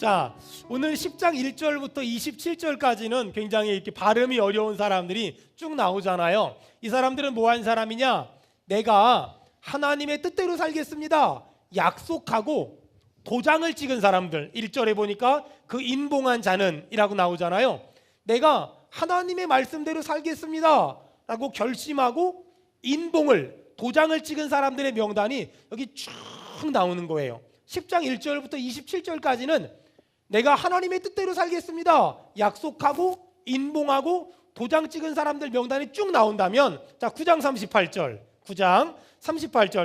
자, 오늘 10장 1절부터 27절까지는 굉장히 이렇게 발음이 어려운 사람들이 쭉 나오잖아요. 이 사람들은 뭐 한 사람이냐? 내가 하나님의 뜻대로 살겠습니다 약속하고 도장을 찍은 사람들. 1절에 보니까 그 인봉한 자는 이라고 나오잖아요. 내가 하나님의 말씀대로 살겠습니다 라고 결심하고 인봉을, 도장을 찍은 사람들의 명단이 여기 쭉 나오는 거예요. 10장 1절부터 27절까지는 내가 하나님의 뜻대로 살겠습니다 약속하고 인봉하고 도장 찍은 사람들 명단이 쭉 나온다면, 자 9장 38절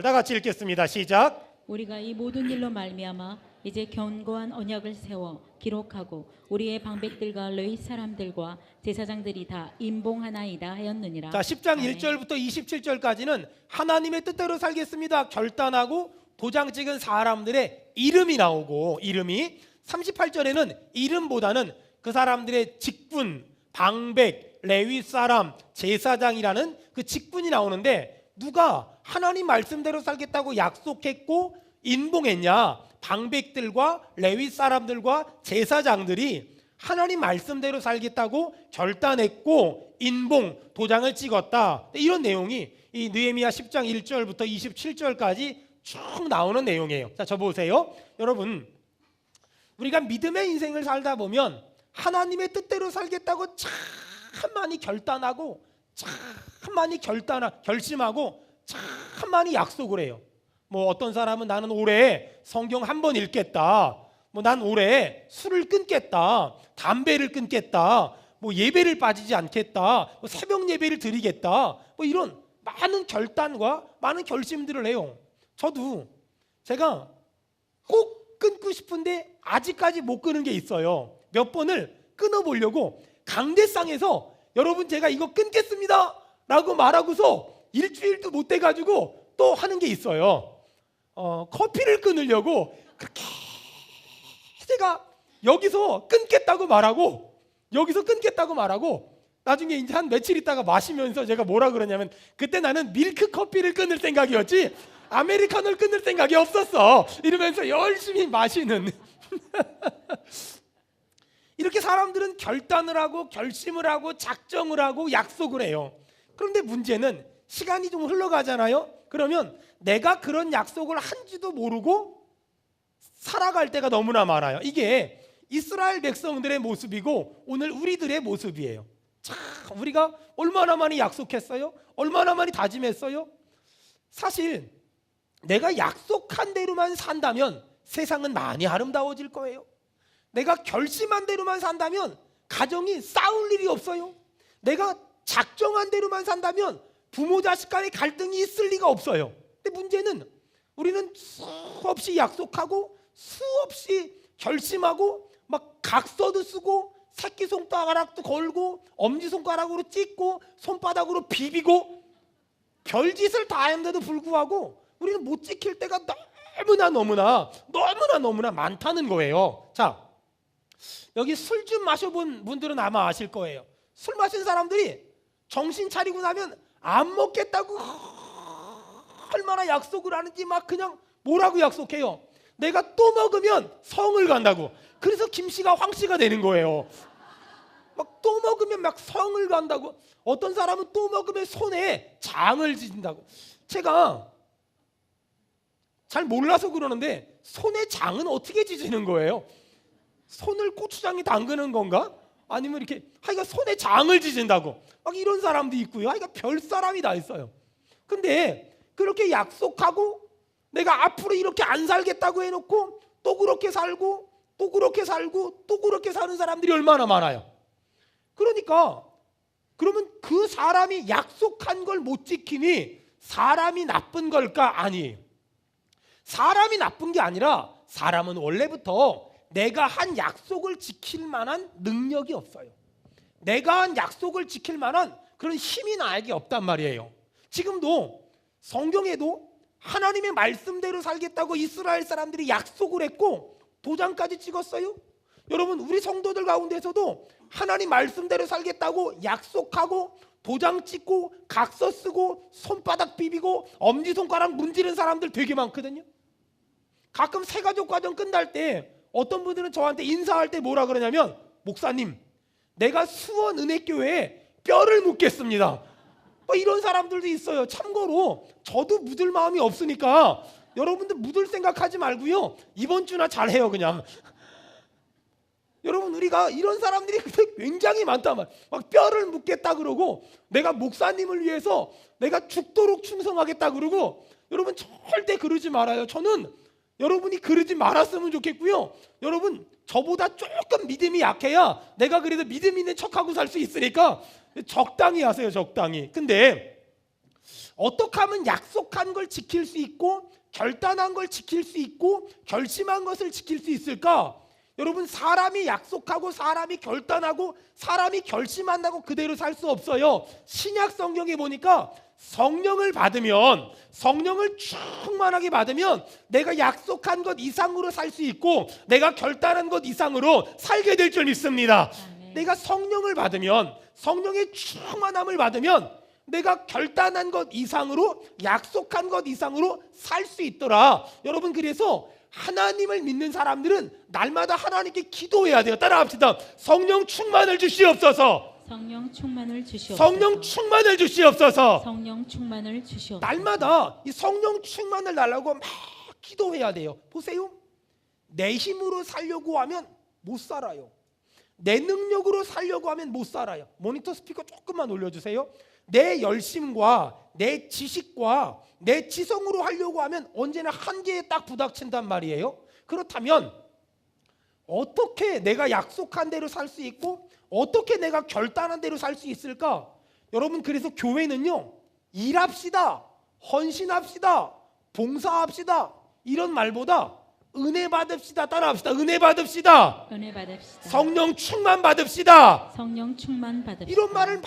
다 같이 읽겠습니다. 시작. 우리가 이 모든 일로 말미암아 이제 견고한 언약을 세워 기록하고 우리의 방백들과 레위 사람들과 제사장들이 다 인봉하나이다 하였느니라. 자 10장 아멘. 1절부터 27절까지는 하나님의 뜻대로 살겠습니다 결단하고 도장 찍은 사람들의 이름이 나오고, 이름이 38절에는 이름보다는 그 사람들의 직분, 방백, 레위 사람, 제사장이라는 그 직분이 나오는데, 누가 하나님 말씀대로 살겠다고 약속했고 인봉했냐? 방백들과 레위 사람들과 제사장들이 하나님 말씀대로 살겠다고 결단했고 인봉, 도장을 찍었다. 이런 내용이 이 느헤미야 10장 1절부터 27절까지 쭉 나오는 내용이에요. 자, 저 보세요. 여러분, 우리가 믿음의 인생을 살다 보면 하나님의 뜻대로 살겠다고 참 많이 결단하고 참 많이 결심하고 참 많이 약속을 해요. 뭐 어떤 사람은 나는 올해 성경 한 번 읽겠다, 뭐 난 올해 술을 끊겠다, 담배를 끊겠다, 뭐 예배를 빠지지 않겠다, 뭐 새벽 예배를 드리겠다, 뭐 이런 많은 결단과 많은 결심들을 해요. 저도 제가 꼭 끊고 싶은데 아직까지 못 끊은 게 있어요. 몇 번을 끊어보려고 강대상에서 여러분 제가 이거 끊겠습니다 라고 말하고서 일주일도 못 돼가지고 또 하는 게 있어요. 커피를 끊으려고 그렇게 제가 여기서 끊겠다고 말하고 나중에 이제 한 며칠 있다가 마시면서 제가 뭐라 그러냐면, 그때 나는 밀크 커피를 끊을 생각이었지 아메리카노를 끊을 생각이 없었어 이러면서 열심히 마시는 이렇게 사람들은 결단을 하고 결심을 하고 작정을 하고 약속을 해요. 그런데 문제는 시간이 좀 흘러가잖아요. 그러면 내가 그런 약속을 한지도 모르고 살아갈 때가 너무나 많아요. 이게 이스라엘 백성들의 모습이고 오늘 우리들의 모습이에요. 참, 우리가 얼마나 많이 약속했어요? 얼마나 많이 다짐했어요? 사실 내가 약속한 대로만 산다면 세상은 많이 아름다워질 거예요. 내가 결심한 대로만 산다면 가정이 싸울 일이 없어요. 내가 작정한 대로만 산다면 부모 자식 간의 갈등이 있을 리가 없어요. 근데 문제는 우리는 수없이 약속하고 수없이 결심하고 막 각서도 쓰고 새끼손가락도 걸고 엄지손가락으로 찍고 손바닥으로 비비고 별짓을 다 했는데도 불구하고 우리는 못 지킬 때가 너무나 많다는 거예요. 자, 여기 술 좀 마셔본 분들은 아마 아실 거예요. 술 마신 사람들이 정신 차리고 나면 안 먹겠다고 얼마나 약속을 하는지 막 그냥 뭐라고 약속해요. 내가 또 먹으면 성을 간다고. 그래서 김씨가 황씨가 되는 거예요. 막 또 먹으면 막 성을 간다고. 어떤 사람은 또 먹으면 손에 장을 지진다고. 제가 잘 몰라서 그러는데 손에 장은 어떻게 지지는 거예요? 손을 고추장에 담그는 건가? 아니면 이렇게 하여간 손에 장을 지진다고 막 이런 사람도 있고요. 하여간 별 사람이 다 있어요. 근데 그렇게 약속하고 내가 앞으로 이렇게 안 살겠다고 해놓고 또 그렇게 살고 또 그렇게 살고 또 그렇게 사는 사람들이 얼마나 많아요. 그러니까 그러면 그 사람이 약속한 걸 못 지키니 사람이 나쁜 걸까? 아니에요. 사람이 나쁜 게 아니라 사람은 원래부터 내가 한 약속을 지킬 만한 능력이 없어요. 내가 한 약속을 지킬 만한 그런 힘이 나에게 없단 말이에요. 지금도 성경에도 하나님의 말씀대로 살겠다고 이스라엘 사람들이 약속을 했고 도장까지 찍었어요. 여러분, 우리 성도들 가운데서도 하나님 말씀대로 살겠다고 약속하고 도장 찍고 각서 쓰고 손바닥 비비고 엄지손가락 문지른 사람들 되게 많거든요. 가끔 새가족 과정 끝날 때 어떤 분들은 저한테 인사할 때 뭐라 그러냐면, 목사님, 내가 수원 은혜교회에 뼈를 묻겠습니다. 뭐 이런 사람들도 있어요. 참고로 저도 묻을 마음이 없으니까 여러분들 묻을 생각하지 말고요, 이번 주나 잘해요 그냥. 여러분, 우리가 이런 사람들이 굉장히 많단 말이에요. 막 뼈를 묻겠다 그러고, 내가 목사님을 위해서 내가 죽도록 충성하겠다 그러고. 여러분, 절대 그러지 말아요. 저는 여러분이 그러지 말았으면 좋겠고요. 여러분, 저보다 조금 믿음이 약해야 내가 그래도 믿음 있는 척하고 살 수 있으니까 적당히 하세요, 적당히. 근데 어떻게 하면 약속한 걸 지킬 수 있고, 결단한 걸 지킬 수 있고, 결심한 것을 지킬 수 있을까? 여러분, 사람이 약속하고 사람이 결단하고 사람이 결심한다고 그대로 살 수 없어요. 신약 성경에 보니까 성령을 받으면, 성령을 충만하게 받으면 내가 약속한 것 이상으로 살 수 있고, 내가 결단한 것 이상으로 살게 될 줄 믿습니다. 아멘. 내가 성령을 받으면, 성령의 충만함을 받으면 내가 결단한 것 이상으로, 약속한 것 이상으로 살 수 있더라. 여러분, 그래서 하나님을 믿는 사람들은 날마다 하나님께 기도해야 돼요. 따라합시다. 성령 충만을 주시옵소서. 성령 충만을 주시옵소서. 성령 충만을 주시옵소서. 성령 충만을 주시옵소서. 날마다 이 성령 충만을 달라고 막 기도해야 돼요. 보세요. 내 힘으로 살려고 하면 못 살아요. 내 능력으로 살려고 하면 못 살아요. 모니터 스피커 조금만 올려주세요. 내 열심과 내 지식과 내 지성으로 하려고 하면 언제나 한계에 딱 부닥친단 말이에요. 그렇다면 어떻게 내가 약속한 대로 살 수 있고, 어떻게 내가 결단한 대로 살 수 있을까? 여러분, 그래서 교회는요, 일합시다, 헌신합시다, 봉사합시다, 이런 말보다 은혜 받읍시다. 따라합시다. 은혜 받읍시다. 은혜 받읍시다. 성령 충만 받읍시다. 성령 충만 받읍시다. 이런 말을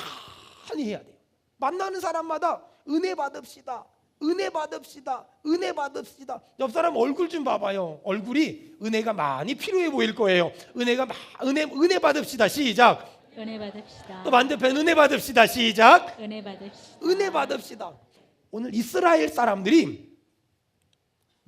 많이 해야 돼요. 만나는 사람마다 은혜 받읍시다, 은혜 받읍시다, 은혜 받읍시다. 옆 사람 얼굴 좀 봐봐요. 얼굴이 은혜가 많이 필요해 보일 거예요. 은혜 받읍시다. 시작. 은혜 받읍시다. 또 반대편 은혜 받읍시다. 시작. 은혜 받읍시다. 은혜 받읍시다. 오늘 이스라엘 사람들이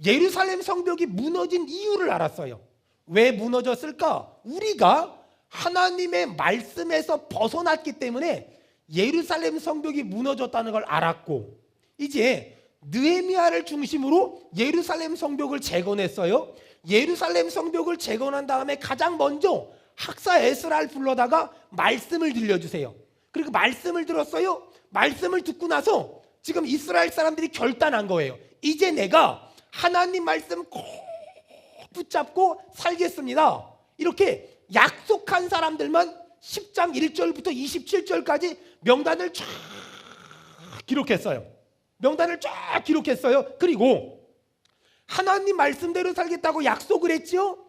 예루살렘 성벽이 무너진 이유를 알았어요. 왜 무너졌을까? 우리가 하나님의 말씀에서 벗어났기 때문에 예루살렘 성벽이 무너졌다는 걸 알았고, 이제 느헤미야를 중심으로 예루살렘 성벽을 재건했어요. 예루살렘 성벽을 재건한 다음에 가장 먼저 학사 에스라를 불러다가 말씀을 들려주세요. 그리고 말씀을 들었어요. 말씀을 듣고 나서 지금 이스라엘 사람들이 결단한 거예요. 이제 내가 하나님 말씀 꼭 붙잡고 살겠습니다. 이렇게 약속한 사람들만 10장 1절부터 27절까지 명단을 쫙 기록했어요. 명단을 쫙 기록했어요. 그리고 하나님 말씀대로 살겠다고 약속을 했지요.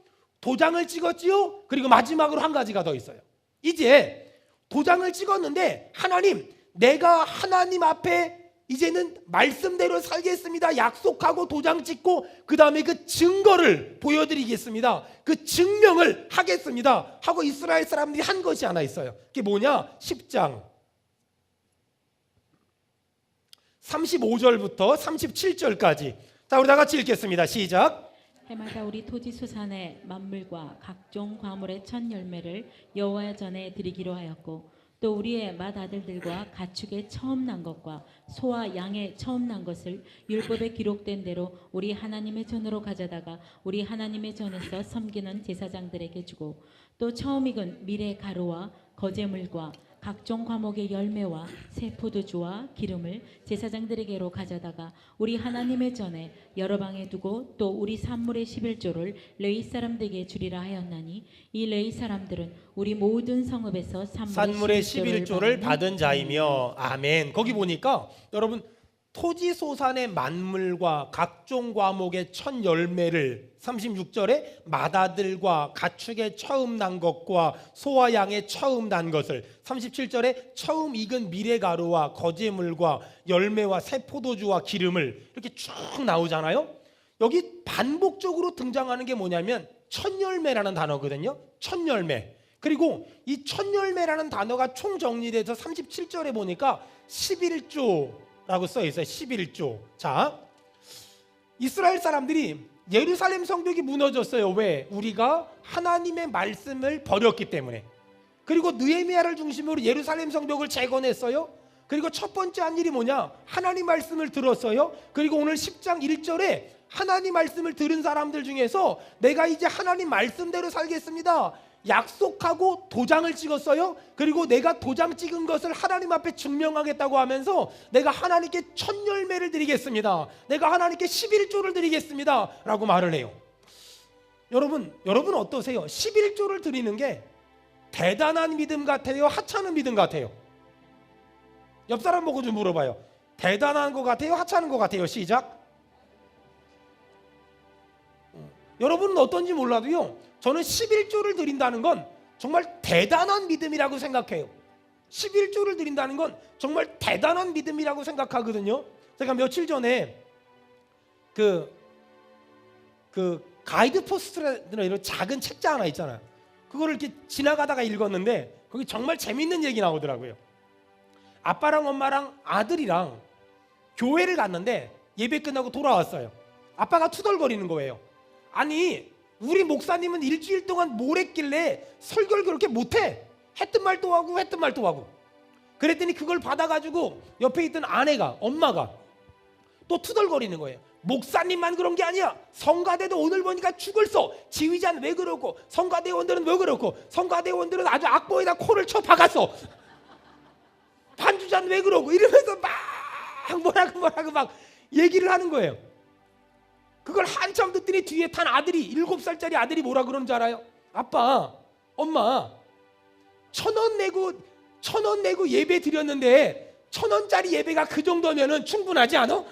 도장을 찍었지요. 그리고 마지막으로 한 가지가 더 있어요. 이제 도장을 찍었는데, 하나님, 내가 하나님 앞에 이제는 말씀대로 살겠습니다. 약속하고 도장 찍고 그 다음에 그 증거를 보여드리겠습니다. 그 증명을 하겠습니다 하고 이스라엘 사람들이 한 것이 하나 있어요. 그게 뭐냐? 10장 35절부터 37절까지. 자, 우리 다 같이 읽겠습니다. 시작. 해마다 우리 토지 수산의 만물과 각종 과물의 첫 열매를 여호와 전에 드리기로 하였고, 또 우리의 맏아들들과 가축의 처음 난 것과 소와 양의 처음 난 것을 율법에 기록된 대로 우리 하나님의 전으로 가져다가 우리 하나님의 전에서 섬기는 제사장들에게 주고, 또 처음 익은 밀의 가루와 거제물과 각종 과목의 열매와 새 포도주와 기름을 제사장들에게로 가져다가 우리 하나님의 전에 여러 방에 두고, 또 우리 산물의 11조를 레위 사람들에게 주리라 하였나니, 이 레위 사람들은 우리 모든 성읍에서 산물의 11조를 받은 자이며. 아멘. 거기 보니까 여러분, 토지 소산의 만물과 각종 과목의 첫 열매를 36절에 맏아들과 가축의 처음 난 것과 소와 양의 처음 난 것을, 37절에 처음 익은 밀의 가루와 거제물과 열매와 새 포도주와 기름을, 이렇게 쭉 나오잖아요. 여기 반복적으로 등장하는 게 뭐냐면 첫 열매라는 단어거든요. 첫 열매. 그리고 이 첫 열매라는 단어가 총 정리돼서 37절에 보니까 11조 라고 써 있어요. 11조. 자, 이스라엘 사람들이 예루살렘 성벽이 무너졌어요. 왜? 우리가 하나님의 말씀을 버렸기 때문에. 그리고 느헤미야를 중심으로 예루살렘 성벽을 재건했어요. 그리고 첫 번째 한 일이 뭐냐? 하나님 말씀을 들었어요. 그리고 오늘 10장 1절에 하나님 말씀을 들은 사람들 중에서 내가 이제 하나님 말씀대로 살겠습니다, 약속하고 도장을 찍었어요. 그리고 내가 도장 찍은 것을 하나님 앞에 증명하겠다고 하면서 내가 하나님께 첫 열매를 드리겠습니다, 내가 하나님께 11조를 드리겠습니다 라고 말을 해요. 여러분 어떠세요? 11조를 드리는 게 대단한 믿음 같아요? 하찮은 믿음 같아요? 옆 사람 보고 좀 물어봐요. 대단한 것 같아요? 하찮은 것 같아요? 시작. 여러분은 어떤지 몰라도요, 저는 11조를 드린다는 건 정말 대단한 믿음이라고 생각해요. 11조를 드린다는 건 정말 대단한 믿음이라고 생각하거든요. 제가 며칠 전에 그 가이드 포스트나 이런 작은 책자 하나 있잖아요. 그거를 이렇게 지나가다가 읽었는데 거기 정말 재밌는 얘기 나오더라고요. 아빠랑 엄마랑 아들이랑 교회를 갔는데 예배 끝나고 돌아왔어요. 아빠가 투덜거리는 거예요. 아니, 우리 목사님은 일주일 동안 뭘 했길래 설교를 그렇게 못해? 했던 말도 하고 했던 말도 하고. 그랬더니 그걸 받아가지고 옆에 있던 아내가, 엄마가 또 투덜거리는 거예요. 목사님만 그런 게 아니야. 성가대도 오늘 보니까 죽을 써. 지휘자는 왜 그러고, 성가대원들은 왜 그렇고, 성가대원들은 아주 악보에다 코를 쳐 박았어. 반주자는 왜 그러고, 이러면서 막 뭐라고 막 얘기를 하는 거예요. 그걸 한참 듣더니 뒤에 탄 아들이, 7살짜리 아들이 뭐라 그러는 줄 알아요? 아빠, 엄마, 1,000원 내고 예배 드렸는데 1,000원짜리 예배가 그 정도면은 충분하지 않아?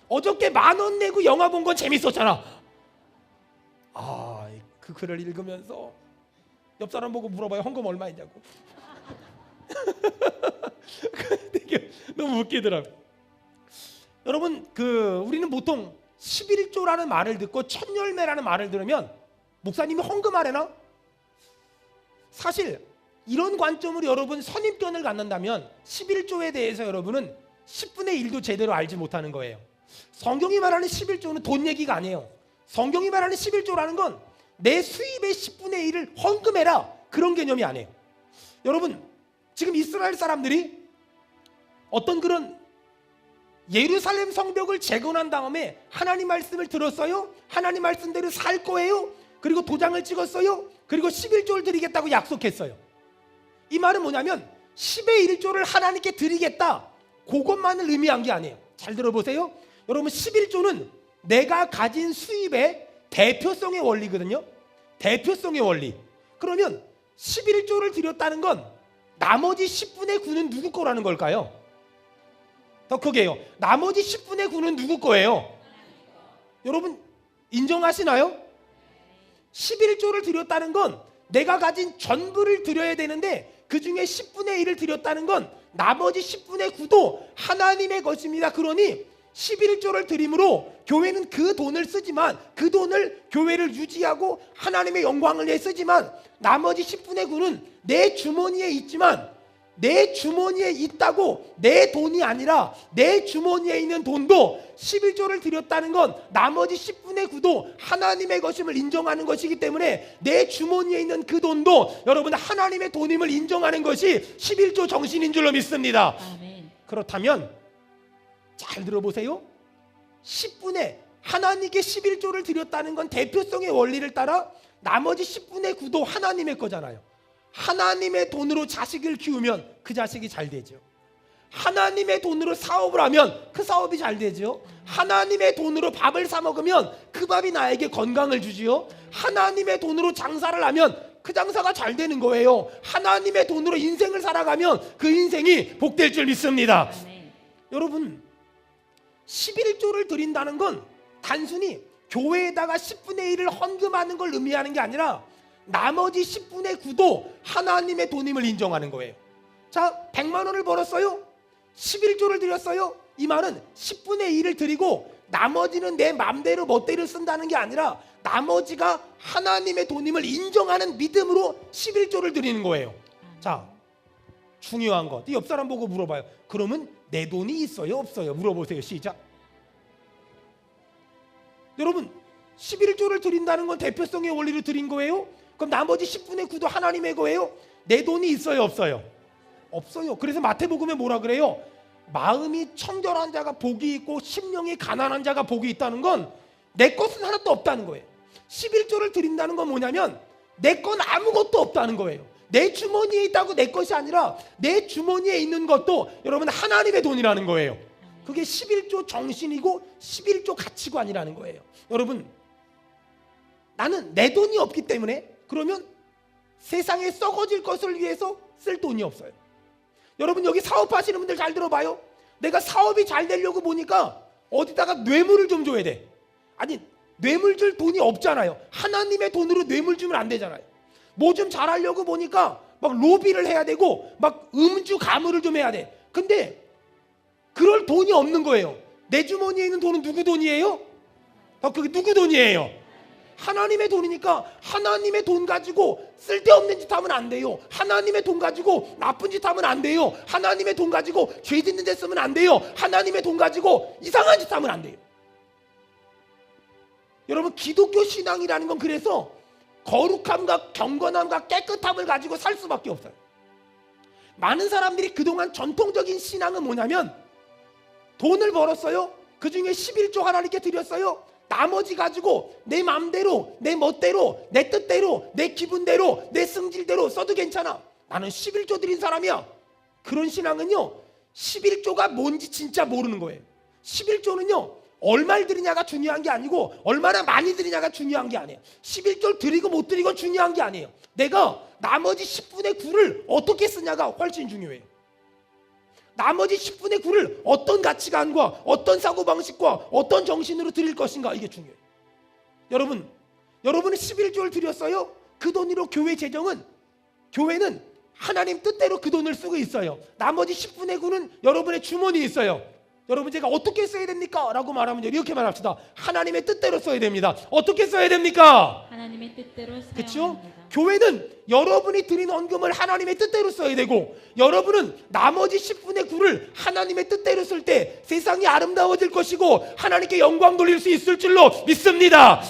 어저께 10,000원 내고 영화 본 건 재밌었잖아. 그 글을 읽으면서 옆 사람 보고 물어봐요. 헌금 얼마이냐고. 되게 너무 웃기더라고요. 여러분, 우리는 보통 11조라는 말을 듣고 첫 열매라는 말을 들으면 목사님이 헌금하래나? 사실 이런 관점으로 여러분 선입견을 갖는다면 11조에 대해서 여러분은 10분의 1도 제대로 알지 못하는 거예요. 성경이 말하는 11조는 돈 얘기가 아니에요. 성경이 말하는 11조라는 건 내 수입의 10분의 1을 헌금해라, 그런 개념이 아니에요. 여러분, 지금 이스라엘 사람들이 어떤 그런 예루살렘 성벽을 재건한 다음에 하나님 말씀을 들었어요. 하나님 말씀대로 살 거예요. 그리고 도장을 찍었어요. 그리고 11조를 드리겠다고 약속했어요. 이 말은 뭐냐면 10의 1조를 하나님께 드리겠다, 그것만을 의미한 게 아니에요. 잘 들어보세요. 여러분, 11조는 내가 가진 수입의 대표성의 원리거든요. 대표성의 원리. 그러면 11조를 드렸다는 건 나머지 10분의 9는 누구 거라는 걸까요? 더 크게 해요. 나머지 10분의 9는 누구 거예요? 여러분, 인정하시나요? 11조를 드렸다는 건 내가 가진 전부를 드려야 되는데 그 중에 10분의 1을 드렸다는 건 나머지 10분의 9도 하나님의 것입니다. 그러니 11조를 드림으로 교회는 그 돈을 쓰지만, 그 돈을 교회를 유지하고 하나님의 영광을 위해 쓰지만, 나머지 10분의 9는 내 주머니에 있지만, 내 주머니에 있다고 내 돈이 아니라 내 주머니에 있는 돈도 11조를 드렸다는 건 나머지 10분의 9도 하나님의 것임을 인정하는 것이기 때문에 내 주머니에 있는 그 돈도 여러분 하나님의 돈임을 인정하는 것이 11조 정신인 줄로 믿습니다. 아멘. 그렇다면 잘 들어보세요. 10분의 하나님께 11조를 드렸다는 건 대표성의 원리를 따라 나머지 10분의 9도 하나님의 거잖아요. 하나님의 돈으로 자식을 키우면 그 자식이 잘 되죠. 하나님의 돈으로 사업을 하면 그 사업이 잘 되죠. 하나님의 돈으로 밥을 사 먹으면 그 밥이 나에게 건강을 주지요. 하나님의 돈으로 장사를 하면 그 장사가 잘 되는 거예요. 하나님의 돈으로 인생을 살아가면 그 인생이 복될 줄 믿습니다. 아멘. 여러분, 11조를 드린다는 건 단순히 교회에다가 10분의 1을 헌금하는 걸 의미하는 게 아니라 나머지 10분의 9도 하나님의 돈임을 인정하는 거예요. 자, 100만 원을 벌었어요. 11조를 드렸어요. 이 말은 10분의 1을 드리고 나머지는 내 맘대로 멋대로 쓴다는 게 아니라 나머지가 하나님의 돈임을 인정하는 믿음으로 11조를 드리는 거예요. 자, 중요한 것. 옆 사람 보고 물어봐요. 그러면 내 돈이 있어요, 없어요? 물어보세요. 시작. 여러분 11조를 드린다는 건 대표성의 원리로 드린 거예요? 그럼 나머지 10분의 9도 하나님의 거예요? 내 돈이 있어요 없어요? 없어요. 그래서 마태복음에 뭐라 그래요? 마음이 청결한 자가 복이 있고 심령이 가난한 자가 복이 있다는 건 내 것은 하나도 없다는 거예요. 11조를 드린다는 건 뭐냐면 내 건 아무것도 없다는 거예요. 내 주머니에 있다고 내 것이 아니라 내 주머니에 있는 것도 여러분 하나님의 돈이라는 거예요. 그게 11조 정신이고 11조 가치관이라는 거예요. 여러분 나는 내 돈이 없기 때문에 그러면 세상에 썩어질 것을 위해서 쓸 돈이 없어요. 여러분 여기 사업하시는 분들 잘 들어봐요. 내가 사업이 잘 되려고 보니까 어디다가 뇌물을 좀 줘야 돼. 아니 뇌물 줄 돈이 없잖아요. 하나님의 돈으로 뇌물 주면 안 되잖아요. 뭐 좀 잘하려고 보니까 막 로비를 해야 되고 막 음주 가물을 좀 해야 돼. 근데 그럴 돈이 없는 거예요. 내 주머니에 있는 돈은 누구 돈이에요? 그게 누구 돈이에요? 하나님의 돈이니까 하나님의 돈 가지고 쓸데없는 짓 하면 안 돼요. 하나님의 돈 가지고 나쁜 짓 하면 안 돼요. 하나님의 돈 가지고 죄 짓는 데 쓰면 안 돼요. 하나님의 돈 가지고 이상한 짓 하면 안 돼요. 여러분 기독교 신앙이라는 건 그래서 거룩함과 경건함과 깨끗함을 가지고 살 수밖에 없어요. 많은 사람들이 그동안 전통적인 신앙은 뭐냐면 돈을 벌었어요. 그 중에 11조 하나님께 드렸어요. 나머지 가지고 내 마음대로 내 멋대로 내 뜻대로 내 기분대로 내 승질대로 써도 괜찮아. 나는 11조 드린 사람이야. 그런 신앙은요 11조가 뭔지 진짜 모르는 거예요. 11조는요 얼마를 드리냐가 중요한 게 아니고 얼마나 많이 드리냐가 중요한 게 아니에요. 11조를 드리고 못 드리고 중요한 게 아니에요. 내가 나머지 10분의 9를 어떻게 쓰냐가 훨씬 중요해요. 나머지 10분의 9를 어떤 가치관과 어떤 사고방식과 어떤 정신으로 드릴 것인가 이게 중요해요. 여러분은 11조를 드렸어요. 그 돈으로 교회 재정은 교회는 하나님 뜻대로 그 돈을 쓰고 있어요. 나머지 10분의 9는 여러분의 주머니에 있어요. 여러분 제가 어떻게 써야 됩니까? 라고 말하면 이렇게 말합시다. 하나님의 뜻대로 써야 됩니다. 어떻게 써야 됩니까? 하나님의 뜻대로 사용합니다. 그렇죠? 교회는 여러분이 드린 헌금을 하나님의 뜻대로 써야 되고 여러분은 나머지 10분의 9를 하나님의 뜻대로 쓸 때 세상이 아름다워질 것이고 하나님께 영광 돌릴 수 있을 줄로 믿습니다.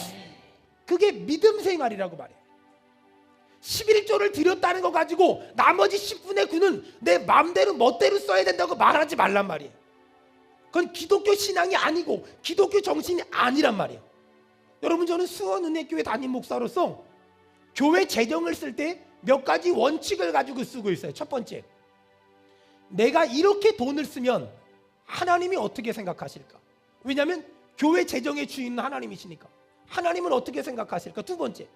그게 믿음 생활이라고 말해요. 11조를 드렸다는 거 가지고 나머지 10분의 9는 내 마음대로 멋대로 써야 된다고 말하지 말란 말이에요. 그건 기독교 신앙이 아니고 기독교 정신이 아니란 말이에요. 여러분 저는 수원은혜교회 담임 목사로서 교회 재정을 쓸 때 몇 가지 원칙을 가지고 쓰고 있어요. 첫 번째, 내가 이렇게 돈을 쓰면 하나님이 어떻게 생각하실까? 왜냐하면 교회 재정의 주인은 하나님이시니까. 하나님은 어떻게 생각하실까? 두 번째,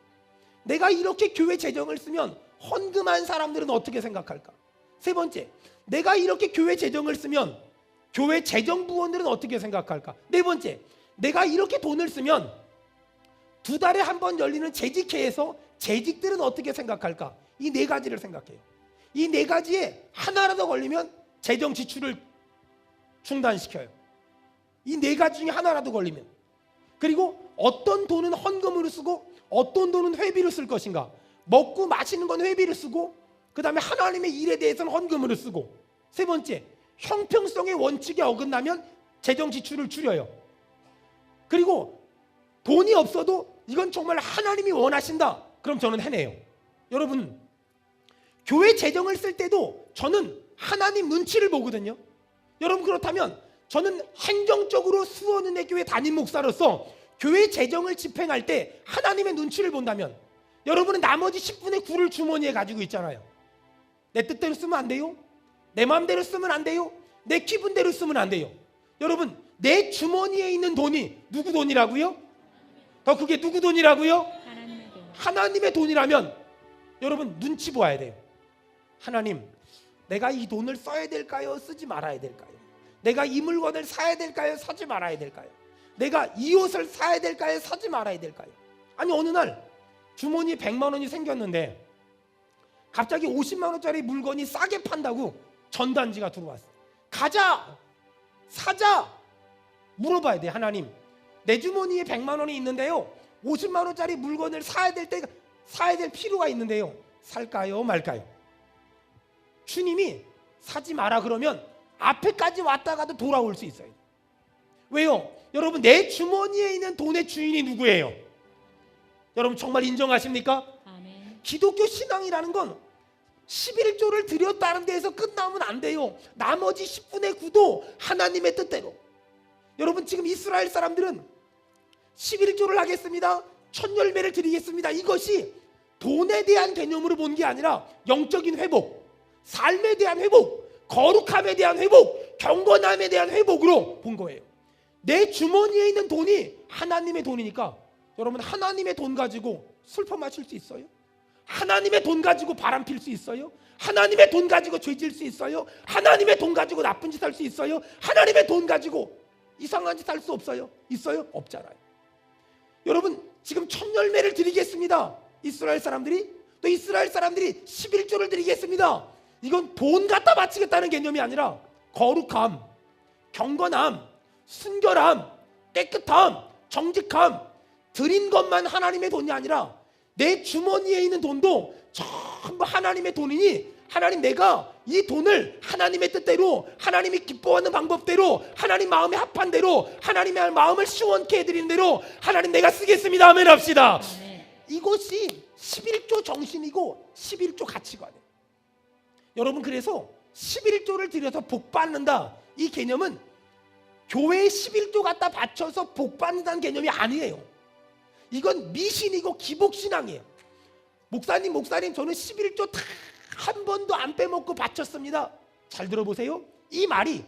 내가 이렇게 교회 재정을 쓰면 헌금한 사람들은 어떻게 생각할까? 세 번째, 내가 이렇게 교회 재정을 쓰면 교회 재정부원들은 어떻게 생각할까? 네 번째, 내가 이렇게 돈을 쓰면 2달에 한 번 열리는 재직회에서 재직들은 어떻게 생각할까? 이 네 가지를 생각해요. 이 네 가지에 하나라도 걸리면 재정 지출을 중단시켜요. 이 네 가지 중에 하나라도 걸리면. 그리고 어떤 돈은 헌금으로 쓰고 어떤 돈은 회비로 쓸 것인가. 먹고 마시는 건 회비를 쓰고 그 다음에 하나님의 일에 대해서는 헌금으로 쓰고. 세 번째, 형평성의 원칙에 어긋나면 재정 지출을 줄여요. 그리고 돈이 없어도 이건 정말 하나님이 원하신다. 그럼 저는 해내요. 여러분 교회 재정을 쓸 때도 저는 하나님 눈치를 보거든요. 여러분 그렇다면 저는 행정적으로 수원은혜교회 담임 목사로서 교회 재정을 집행할 때 하나님의 눈치를 본다면 여러분은 나머지 10분의 9를 주머니에 가지고 있잖아요. 내 뜻대로 쓰면 안 돼요. 내 마음대로 쓰면 안 돼요. 내 기분대로 쓰면 안 돼요. 여러분 내 주머니에 있는 돈이 누구 돈이라고요? 그게 누구 돈이라고요? 하나님의 돈. 하나님의 돈이라면 여러분 눈치 보아야 돼요. 하나님, 내가 이 돈을 써야 될까요? 쓰지 말아야 될까요? 내가 이 물건을 사야 될까요? 사지 말아야 될까요? 내가 이 옷을 사야 될까요? 사지 말아야 될까요? 아니 어느 날 주머니에 100만 원이 생겼는데 갑자기 50만 원짜리 물건이 싸게 판다고 전단지가 들어왔어. 가자! 사자! 물어봐야 돼. 하나님, 내 주머니에 100만 원이 있는데요 50만 원짜리 물건을 사야 될 필요가 있는데요 살까요 말까요? 주님이 사지 마라 그러면 앞에까지 왔다가도 돌아올 수 있어요. 왜요? 여러분 내 주머니에 있는 돈의 주인이 누구예요? 여러분 정말 인정하십니까? 아멘. 기독교 신앙이라는 건 11조를 드렸다는 데에서 끝나면 안 돼요. 나머지 10분의 9도 하나님의 뜻대로. 여러분 지금 이스라엘 사람들은 11조를 하겠습니다. 첫 열매를 드리겠습니다. 이것이 돈에 대한 개념으로 본 게 아니라 영적인 회복, 삶에 대한 회복, 거룩함에 대한 회복, 경건함에 대한 회복으로 본 거예요. 내 주머니에 있는 돈이 하나님의 돈이니까 여러분 하나님의 돈 가지고 슬퍼 마실 수 있어요? 하나님의 돈 가지고 바람 필 수 있어요? 하나님의 돈 가지고 죄질 수 있어요? 하나님의 돈 가지고 나쁜 짓 할 수 있어요? 하나님의 돈 가지고 이상한 짓 할 수 없어요? 있어요? 없잖아요. 여러분 지금 첫 열매를 드리겠습니다. 이스라엘 사람들이 11조를 드리겠습니다. 이건 돈 갖다 바치겠다는 개념이 아니라 거룩함, 경건함, 순결함, 깨끗함, 정직함, 드린 것만 하나님의 돈이 아니라 내 주머니에 있는 돈도 전부 하나님의 돈이니 하나님 내가 이 돈을 하나님의 뜻대로 하나님이 기뻐하는 방법대로 하나님 마음에 합한 대로 하나님의 마음을 시원케 해드리는 대로 하나님 내가 쓰겠습니다. 아멘 합시다. 이것이 11조 정신이고 11조 가치관이에요. 여러분 그래서 11조를 들여서 복 받는다 이 개념은 교회에 11조 갖다 바쳐서 복 받는다는 개념이 아니에요. 이건 미신이고 기복신앙이에요. 목사님 저는 11조 다 한 번도 안 빼먹고 바쳤습니다. 잘 들어보세요. 이 말이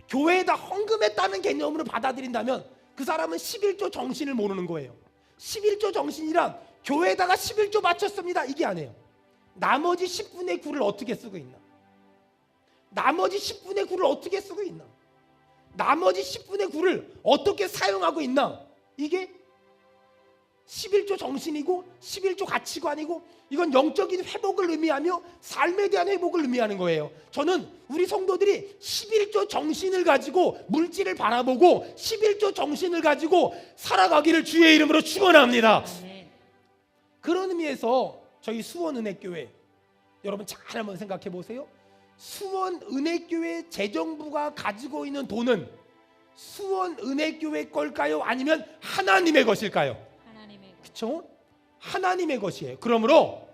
교회에다 헌금했다는 개념으로 받아들인다면 그 사람은 11조 정신을 모르는 거예요. 11조 정신이란 교회에다가 11조 바쳤습니다 이게 아니에요. 나머지 10분의 9를 어떻게 쓰고 있나? 나머지 10분의 9를 어떻게 쓰고 있나? 나머지 10분의 9를 어떻게 사용하고 있나? 이게 11조 정신이고 11조 가치관이고 이건 영적인 회복을 의미하며 삶에 대한 회복을 의미하는 거예요. 저는 우리 성도들이 11조 정신을 가지고 물질을 바라보고 11조 정신을 가지고 살아가기를 주의 이름으로 축원합니다. 그런 의미에서 저희 수원은혜교회 여러분 잘 한번 생각해 보세요. 수원은혜교회 재정부가 가지고 있는 돈은 수원은혜교회 걸까요? 아니면 하나님의 것일까요? 그렇죠? 하나님의 것이에요. 그러므로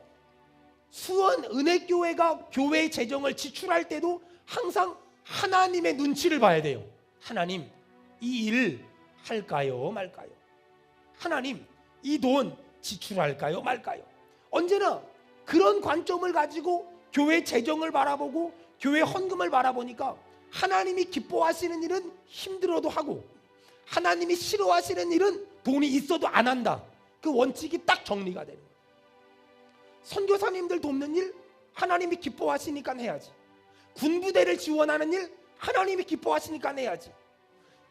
수원은혜교회가 교회 재정을 지출할 때도 항상 하나님의 눈치를 봐야 돼요. 하나님 이 일 할까요 말까요? 하나님 이 돈 지출할까요 말까요? 언제나 그런 관점을 가지고 교회 재정을 바라보고 교회 헌금을 바라보니까 하나님이 기뻐하시는 일은 힘들어도 하고 하나님이 싫어하시는 일은 돈이 있어도 안 한다. 그 원칙이 딱 정리가 되는 거예요. 선교사님들 돕는 일 하나님이 기뻐하시니까 해야지. 군부대를 지원하는 일 하나님이 기뻐하시니까 해야지.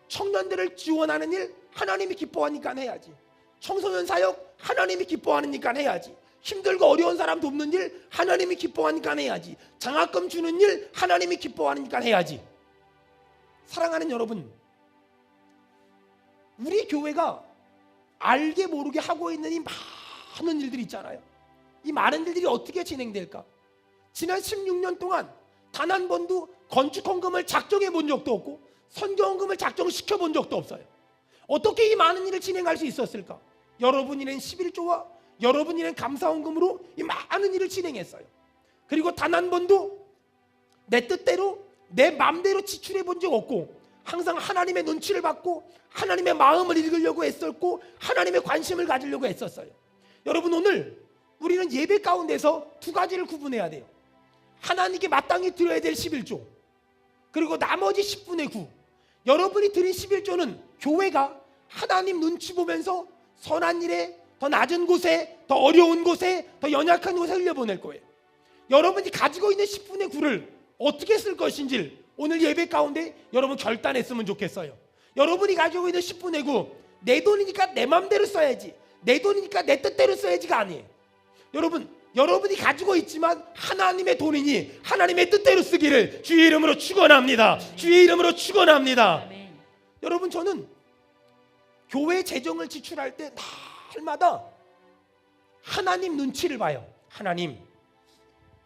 청년들을 지원하는 일 하나님이 기뻐하니까 해야지. 청소년 사역 하나님이 기뻐하니까 해야지. 힘들고 어려운 사람 돕는 일 하나님이 기뻐하니까 해야지. 장학금 주는 일 하나님이 기뻐하니까 해야지. 사랑하는 여러분, 우리 교회가 알게 모르게 하고 있는 이 많은 일들이 있잖아요. 이 많은 일들이 어떻게 진행될까? 지난 16년 동안 단 한 번도 건축 헌금을 작정해 본 적도 없고 선교 헌금을 작정시켜 본 적도 없어요. 어떻게 이 많은 일을 진행할 수 있었을까? 여러분이 낸 11조와 여러분이 낸 감사 헌금으로 이 많은 일을 진행했어요. 그리고 단 한 번도 내 뜻대로 내 마음대로 지출해 본 적 없고 항상 하나님의 눈치를 받고 하나님의 마음을 읽으려고 했었고 하나님의 관심을 가지려고 했었어요. 여러분 오늘 우리는 예배 가운데서 두 가지를 구분해야 돼요. 하나님께 마땅히 드려야 될 11조 그리고 나머지 10분의 9. 여러분이 드린 11조는 교회가 하나님 눈치 보면서 선한 일에 더 낮은 곳에 더 어려운 곳에 더 연약한 곳에 흘려보낼 거예요. 여러분이 가지고 있는 10분의 9를 어떻게 쓸 것인지를 오늘 예배 가운데 여러분 결단했으면 좋겠어요. 여러분이 가지고 있는 10분의 9 내 돈이니까 내 맘대로 써야지 내 돈이니까 내 뜻대로 써야지가 아니에요. 여러분이 가지고 있지만 하나님의 돈이니 하나님의 뜻대로 쓰기를 주의 이름으로 축원합니다. 주의 이름으로 축원합니다. 여러분 저는 교회 재정을 지출할 때 날마다 하나님 눈치를 봐요. 하나님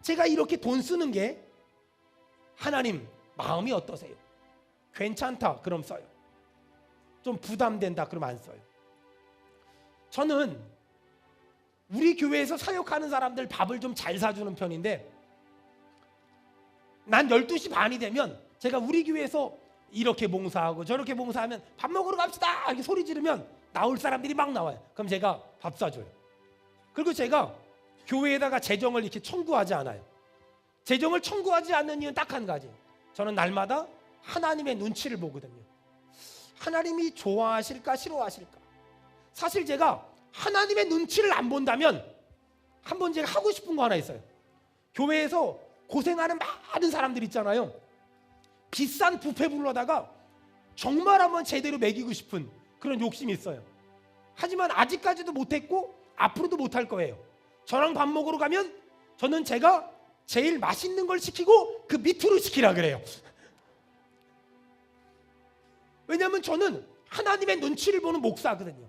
제가 이렇게 돈 쓰는 게 하나님 마음이 어떠세요? 괜찮다 그럼 써요. 좀 부담된다 그러면 안 써요. 저는 우리 교회에서 사역하는 사람들 밥을 좀 잘 사주는 편인데, 난 12시 반이 되면 제가 우리 교회에서 이렇게 봉사하고 저렇게 봉사하면 밥 먹으러 갑시다 이렇게 소리 지르면 나올 사람들이 막 나와요. 그럼 제가 밥 사줘요. 그리고 제가 교회에다가 재정을 이렇게 청구하지 않아요. 재정을 청구하지 않는 이유는 딱 한 가지. 저는 날마다 하나님의 눈치를 보거든요. 하나님이 좋아하실까 싫어하실까. 사실 제가 하나님의 눈치를 안 본다면 한번 제가 하고 싶은 거 하나 있어요. 교회에서 고생하는 많은 사람들 있잖아요. 비싼 뷔페 불러다가 정말 한번 제대로 먹이고 싶은 그런 욕심이 있어요. 하지만 아직까지도 못했고 앞으로도 못할 거예요. 저랑 밥 먹으러 가면 저는 제가 제일 맛있는 걸 시키고 그 밑으로 시키라 그래요. 왜냐하면 저는 하나님의 눈치를 보는 목사거든요.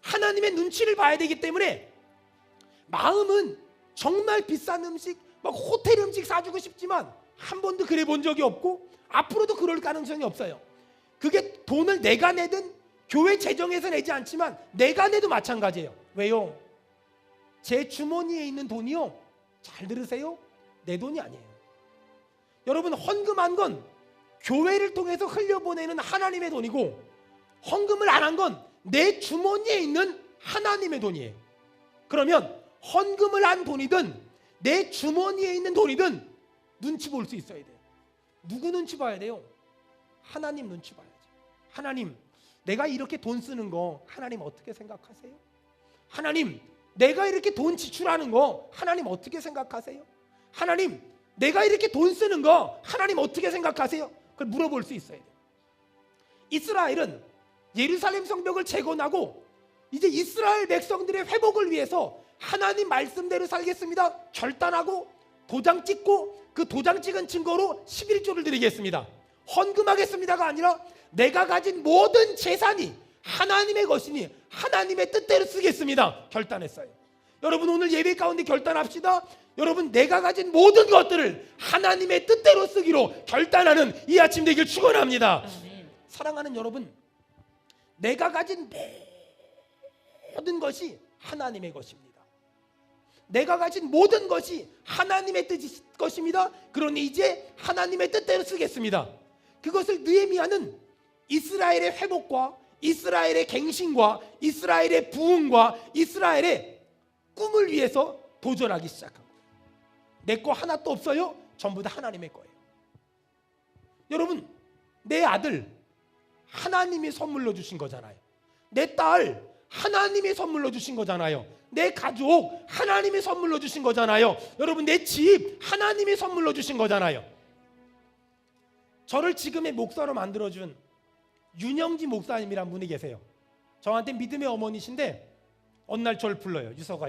하나님의 눈치를 봐야 되기 때문에 마음은 정말 비싼 음식, 막 호텔 음식 사주고 싶지만 한 번도 그래 본 적이 없고 앞으로도 그럴 가능성이 없어요. 그게 돈을 내가 내든 교회 재정에서 내지 않지만 내가 내도 마찬가지예요. 왜요? 제 주머니에 있는 돈이요, 잘 들으세요, 내 돈이 아니에요. 여러분, 헌금한 건 교회를 통해서 흘려보내는 하나님의 돈이고, 헌금을 안 한 건 내 주머니에 있는 하나님의 돈이에요. 그러면 헌금을 한 돈이든 내 주머니에 있는 돈이든 눈치 볼 수 있어야 돼요. 누구 눈치 봐야 돼요? 하나님 눈치 봐야죠. 하나님, 내가 이렇게 돈 쓰는 거 하나님 어떻게 생각하세요? 하나님, 내가 이렇게 돈 지출하는 거 하나님 어떻게 생각하세요? 하나님, 내가 이렇게 돈 쓰는 거 하나님 어떻게 생각하세요? 그걸 물어볼 수 있어야 돼요. 이스라엘은 예루살렘 성벽을 재건하고 이제 이스라엘 백성들의 회복을 위해서 하나님 말씀대로 살겠습니다 결단하고 도장 찍고 그 도장 찍은 증거로 11조를 드리겠습니다, 헌금하겠습니다가 아니라 내가 가진 모든 재산이 하나님의 것이니 하나님의 뜻대로 쓰겠습니다 결단했어요. 여러분, 오늘 예배 가운데 결단합시다. 여러분, 내가 가진 모든 것들을 하나님의 뜻대로 쓰기로 결단하는 이 아침 되길 축원합니다. 아멘. 사랑하는 여러분, 내가 가진 모든 것이 하나님의 것입니다. 내가 가진 모든 것이 하나님의 것입니다. 그러니 이제 하나님의 뜻대로 쓰겠습니다. 그것을 느헤미야는 이스라엘의 회복과 이스라엘의 갱신과 이스라엘의 부흥과 이스라엘의 꿈을 위해서 도전하기 시작합니다. 내 거 하나도 없어요. 전부 다 하나님의 거예요. 여러분, 내 아들 하나님이 선물로 주신 거잖아요. 내 딸 하나님이 선물로 주신 거잖아요. 내 가족 하나님이 선물로 주신 거잖아요. 여러분, 내 집 하나님이 선물로 주신 거잖아요. 저를 지금의 목사로 만들어준 윤영지 목사님이란 분이 계세요. 저한테 믿음의 어머니신데 어느 날 저를 불러요. 유서가.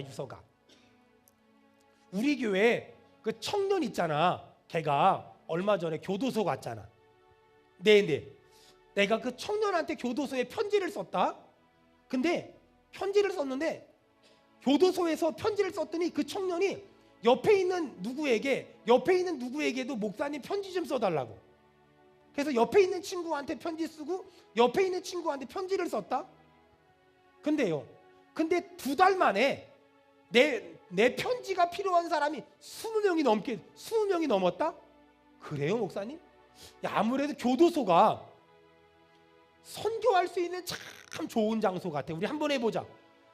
우리 교회에 그 청년 있잖아, 걔가 얼마 전에 교도소 갔잖아. 네. 내가 그 청년한테 교도소에 편지를 썼다. 근데 편지를 썼는데 교도소에서 편지를 썼더니 그 청년이 옆에 있는 누구에게도 목사님 편지 좀 써달라고. 그래서 옆에 있는 친구한테 편지 쓰고 옆에 있는 친구한테 편지를 썼다. 근데 2달 만에 내 편지가 필요한 사람이 20명이 넘었다? 그래요, 목사님? 아무래도 교도소가 선교할 수 있는 참 좋은 장소 같아. 우리 한번 해보자.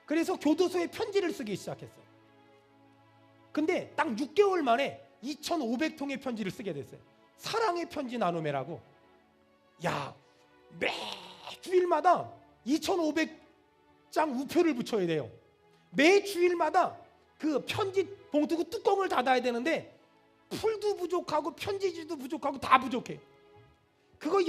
그래서 교도소에 편지를 쓰기 시작했어요. 근데 딱 6개월 만에 2,500통의 편지를 쓰게 됐어요. 사랑의 편지 나눔회라고. 매 주일마다 2,500장 우표를 붙여야 돼요. 매 주일마다 그 편지 봉투 뚜껑을 닫아야 되는데 풀도 부족하고 편지지도 부족하고 다 부족해. 그거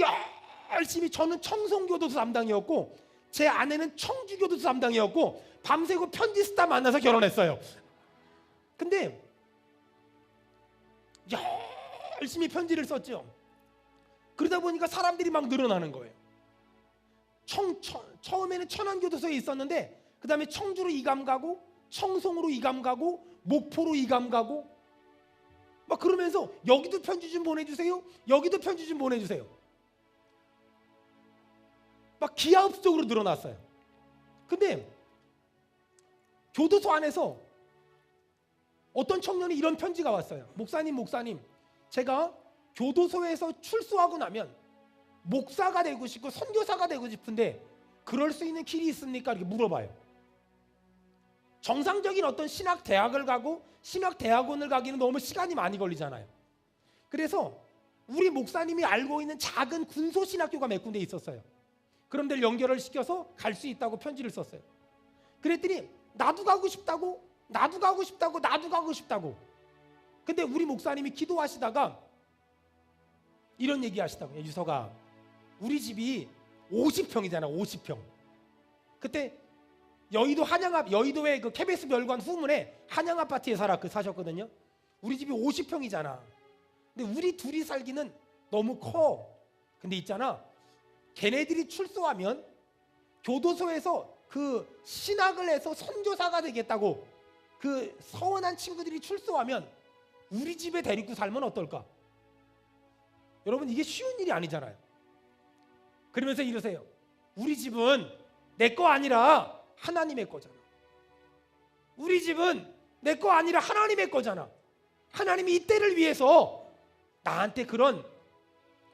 열심히, 저는 청송교도소 담당이었고 제 아내는 청주교도소 담당이었고 밤새고 편지 쓰다 만나서 결혼했어요. 근데 열심히 편지를 썼죠. 그러다 보니까 사람들이 막 늘어나는 거예요. 처음에는 천안교도소에 있었는데 그 다음에 청주로 이감 가고 청송으로 이감 가고 목포로 이감 가고 막 그러면서 여기도 편지 좀 보내주세요, 여기도 편지 좀 보내주세요. 막 기하급수적으로 늘어났어요. 근데 교도소 안에서 어떤 청년이 이런 편지가 왔어요. 목사님, 제가 교도소에서 출소하고 나면 목사가 되고 싶고 선교사가 되고 싶은데 그럴 수 있는 길이 있습니까? 이렇게 물어봐요. 정상적인 어떤 신학 대학을 가고 신학 대학원을 가기는 너무 시간이 많이 걸리잖아요. 그래서 우리 목사님이 알고 있는 작은 군소신학교가 몇 군데 있었어요. 그런 데를 연결을 시켜서 갈 수 있다고 편지를 썼어요. 그랬더니 나도 가고 싶다고. 근데 우리 목사님이 기도하시다가 이런 얘기 하시다고요. 유서가, 우리 집이 50평이잖아. 50평. 그때 여의도 여의도의 그 KBS 별관 후문에 한양 아파트에 사셨거든요. 우리 집이 50평이잖아. 근데 우리 둘이 살기는 너무 커. 근데 있잖아, 걔네들이 출소하면 교도소에서 그 신학을 해서 선교사가 되겠다고 그 서원한 친구들이 출소하면 우리 집에 데리고 살면 어떨까? 여러분, 이게 쉬운 일이 아니잖아요. 그러면서 이러세요. 우리 집은 내 거 아니라 하나님의 거잖아. 우리 집은 내 거 아니라 하나님의 거잖아. 하나님이 이때를 위해서 나한테 그런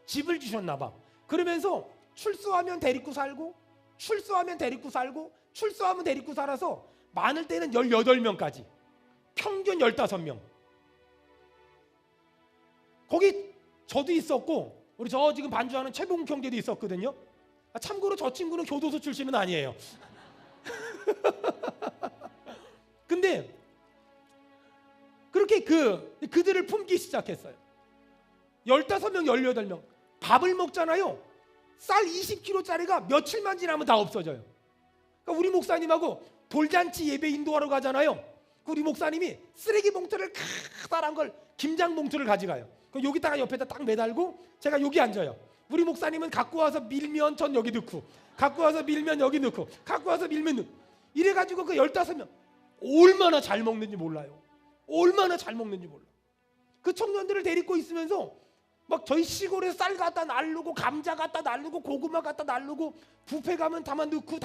집을 주셨나 봐. 그러면서 출소하면 데리고 살고, 출소하면 데리고 살아서 많을 때는 18명까지, 평균 15명. 거기 저도 있었고 우리 저 지금 반주하는 최봉욱 형제도 있었거든요. 참고로 저 친구는 교도소 출신은 아니에요. 근데 그렇게 그들을 품기 시작했어요. 15명, 18명. 밥을 먹잖아요. 쌀 20kg짜리가 며칠만 지나면 다 없어져요. 그러니까 우리 목사님하고 돌잔치 예배 인도하러 가잖아요. 우리 목사님이 쓰레기 봉투를 커다란 걸, 김장 봉투를 가져가요. 여기다가 옆에다 딱 매달고 제가 여기 앉아요. 우리 목사님은 갖고 와서 밀면 전 여기 넣고, 갖고 와서 밀면 여기 넣고, 갖고 와서 밀면 넣고, 이래가지고 그 15명 얼마나 잘 먹는지 몰라요. 얼마나 잘 먹는지 몰라. 그 청년들을 데리고 있으면서 막 저희 시골에 쌀 갖다 날르고, 감자 갖다 날르고, 고구마 갖다 날르고, 뷔페 가면 담아 넣고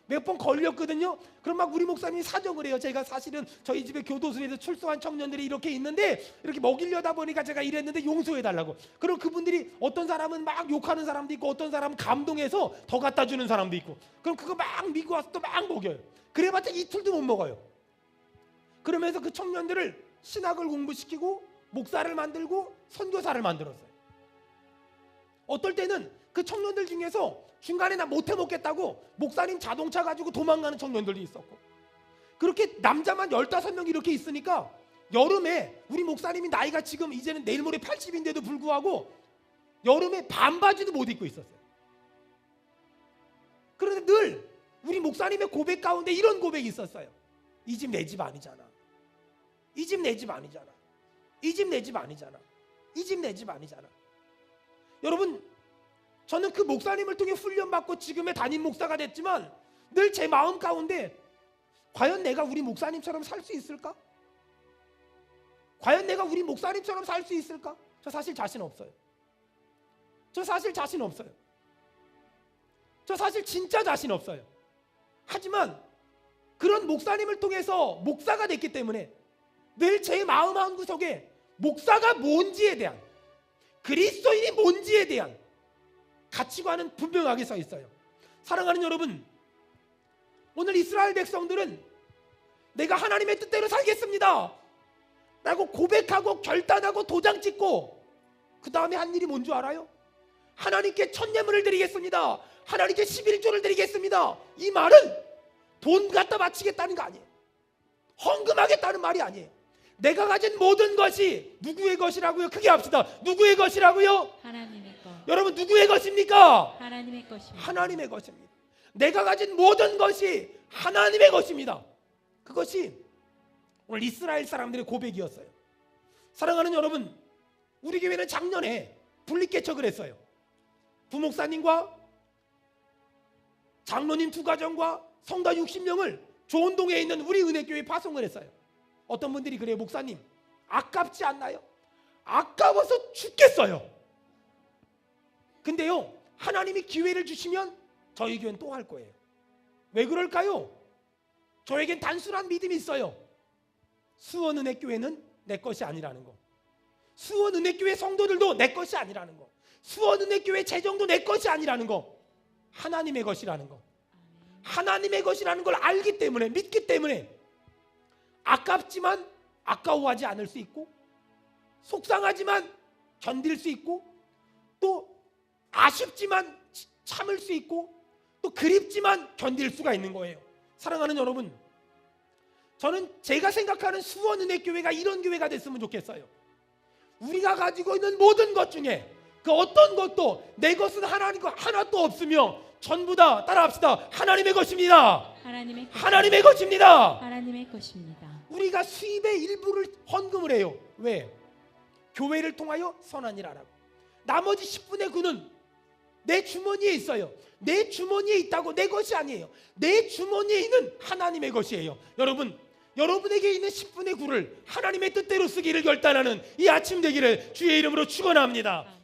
몇 번 걸렸거든요. 그럼 막 우리 목사님이 사정을 해요. 제가 사실은 저희 집에 교도소에서 출소한 청년들이 이렇게 있는데 이렇게 먹이려다 보니까 제가 이랬는데 용서해 달라고. 그럼 그분들이 어떤 사람은 막 욕하는 사람도 있고, 어떤 사람은 감동해서 더 갖다 주는 사람도 있고, 그럼 그거 막 미고 와서 또 막 먹여요. 그래봤자 이틀도 못 먹어요. 그러면서 그 청년들을 신학을 공부시키고 목사를 만들고 선교사를 만들었어요. 어떨 때는 그 청년들 중에서 중간에 나 못해 먹겠다고 목사님 자동차 가지고 도망가는 청년들도 있었고, 그렇게 남자만 15명 이렇게 있으니까 여름에 우리 목사님이 나이가 지금 이제는 내일 모레 80인데도 불구하고 여름에 반바지도 못 입고 있었어요. 그런데 늘 우리 목사님의 고백 가운데 이런 고백이 있었어요. 이 집 내 집 아니잖아. 이 집 내 집 아니잖아. 이 집 내 집 아니잖아. 이 집 내 집 아니잖아. 여러분, 저는 그 목사님을 통해 훈련받고 지금의 담임 목사가 됐지만 늘 제 마음 가운데 과연 내가 우리 목사님처럼 살 수 있을까? 과연 내가 우리 목사님처럼 살 수 있을까? 저 사실 자신 없어요. 저 사실 자신 없어요. 저 사실 진짜 자신 없어요. 하지만 그런 목사님을 통해서 목사가 됐기 때문에 늘 제 마음 한구석에 목사가 뭔지에 대한, 그리스도인이 뭔지에 대한 가치관은 분명하게 서 있어요. 사랑하는 여러분, 오늘 이스라엘 백성들은 내가 하나님의 뜻대로 살겠습니다 라고 고백하고 결단하고 도장 찍고 그 다음에 한 일이 뭔 줄 알아요? 하나님께 첫 예물을 드리겠습니다, 하나님께 11조를 드리겠습니다. 이 말은 돈 갖다 바치겠다는 거 아니에요. 헌금하겠다는 말이 아니에요. 내가 가진 모든 것이 누구의 것이라고요? 크게 합시다. 누구의 것이라고요? 하나님의 것. 여러분, 누구의 것입니까? 하나님의 것입니다. 하나님의 것입니다. 내가 가진 모든 것이 하나님의 것입니다. 그것이 오늘 이스라엘 사람들의 고백이었어요. 사랑하는 여러분, 우리 교회는 작년에 분립개척을 했어요. 부목사님과 장로님 2가정과 성도 60명을 조원동에 있는 우리 은혜교회에 파송을 했어요. 어떤 분들이 그래요. 목사님, 아깝지 않나요? 아까워서 죽겠어요. 근데요, 하나님이 기회를 주시면 저희 교회는 또 할 거예요. 왜 그럴까요? 저에겐 단순한 믿음이 있어요. 수원은혜교회는 내 것이 아니라는 거. 수원은혜교회 성도들도 내 것이 아니라는 거. 수원은혜교회 재정도 내 것이 아니라는 거. 하나님의 것이라는 거. 하나님의 것이라는 걸 알기 때문에, 믿기 때문에 아깝지만 아까워하지 않을 수 있고, 속상하지만 견딜 수 있고, 또 아쉽지만 참을 수 있고, 또 그립지만 견딜 수가 있는 거예요. 사랑하는 여러분, 저는 제가 생각하는 수원은혜교회가 이런 교회가 됐으면 좋겠어요. 우리가 가지고 있는 모든 것 중에 그 어떤 것도 내 것은 하나님 것 하나도 없으며 전부 다 따라합시다. 하나님의 것입니다. 하나님의 것, 하나님의 것입니다. 하나님의 것입니다. 우리가 수입의 일부를 헌금을 해요. 왜? 교회를 통하여 선한 일 하라고. 나머지 10분의 9는 내 주머니에 있어요. 내 주머니에 있다고 내 것이 아니에요. 내 주머니에 있는 하나님의 것이에요. 여러분, 여러분에게 있는 10분의 9를 하나님의 뜻대로 쓰기를 결단하는 이 아침 되기를 주의 이름으로 축원합니다.